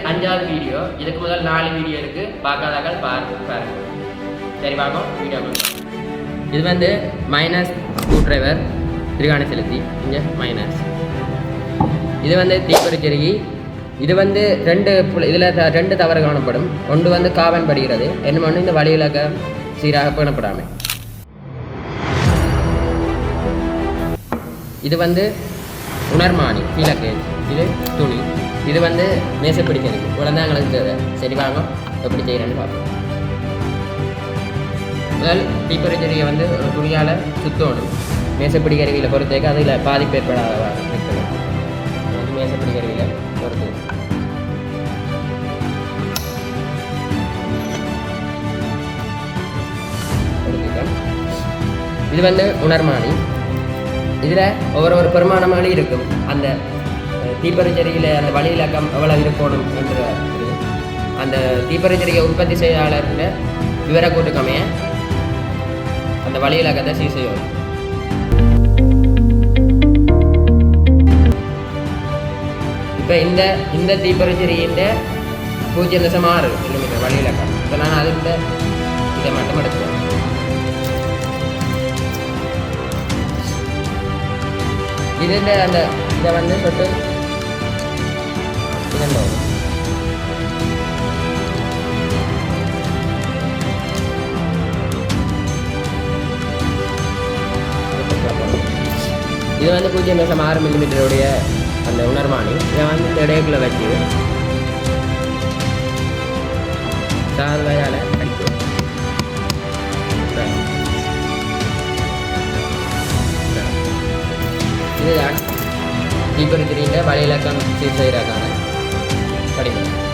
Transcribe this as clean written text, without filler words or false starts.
5வது வீடியோ. இதுக்கு முதல் 4 வீடியோ இருக்குது, பார்க்காதாக்கள் பாருங்க. சரி பார்ப்போம் வீடியோ. இது வந்து மைனஸ் ஸ்க்ரூ டிரைவர் திருகாணி செலுத்தி இங்கே மைனஸ். இது வந்து தீப்பொறிச்செருகி. இது வந்து இதில் 2 தவறு காணப்படும். ஒன்று வந்து காவன் படுகிறது, இன்னொன்று இந்த வழியில் சீராக பேணப்படாமல். இது வந்து உணர்மானி கீழக்கேஜ். இது துணி. இது வந்து மேசப்பிடிக்கிறது. உடனே எங்களுக்கு தேவை. சரி வாங்க எப்படி செய்கிறேன்னு பார்ப்போம். முதல் தீப்பொறிச்செருகியை வந்து ஒரு துணியால் சுற்றணும். மேசப்பிடி கருவியில் பொறுத்தேக்க அதில் பாதிப்பு ஏற்படாத வைக்கணும். வந்து மேசப்பிடி கருவியில் பொறுத்து இது வந்து உணர்மானி. இதில் ஒவ்வொரு பெருமானமானி இருக்கும். அந்த தீப்பொறிச்செருகியில் அந்த வழி இலக்கம் எவ்வளோ இருக்கணும் என்ற அந்த தீப்பொறிச்செருகியை உற்பத்தி செய்யாளர்கிட்ட விவரக்கூட்டுக்கமைய அந்த வழி இலக்கத்தை சீர் செய்யும். இப்போ இந்த தீப்பொறிச்செருகின்ற 0.6 மில்லிமீட்டர் வழி இலக்கம். இப்போ நான் அதுக்கு இதை மட்டும் எடுத்துக்கிறேன். இதுல அந்த இதை வந்து சொட்டு இதெல்லாம் இது வந்து 0.6 மில்லிமீட்டருடைய அந்த உணர்மானி. இதை வந்து இந்த இடையக்குள்ள வச்சு சாதாரண அடிக்கும். இதுதான் தீப்பொறிச்செருகியின் வழி இலக்கம் சீர் செய்கிறதுக்கான படிப்பு.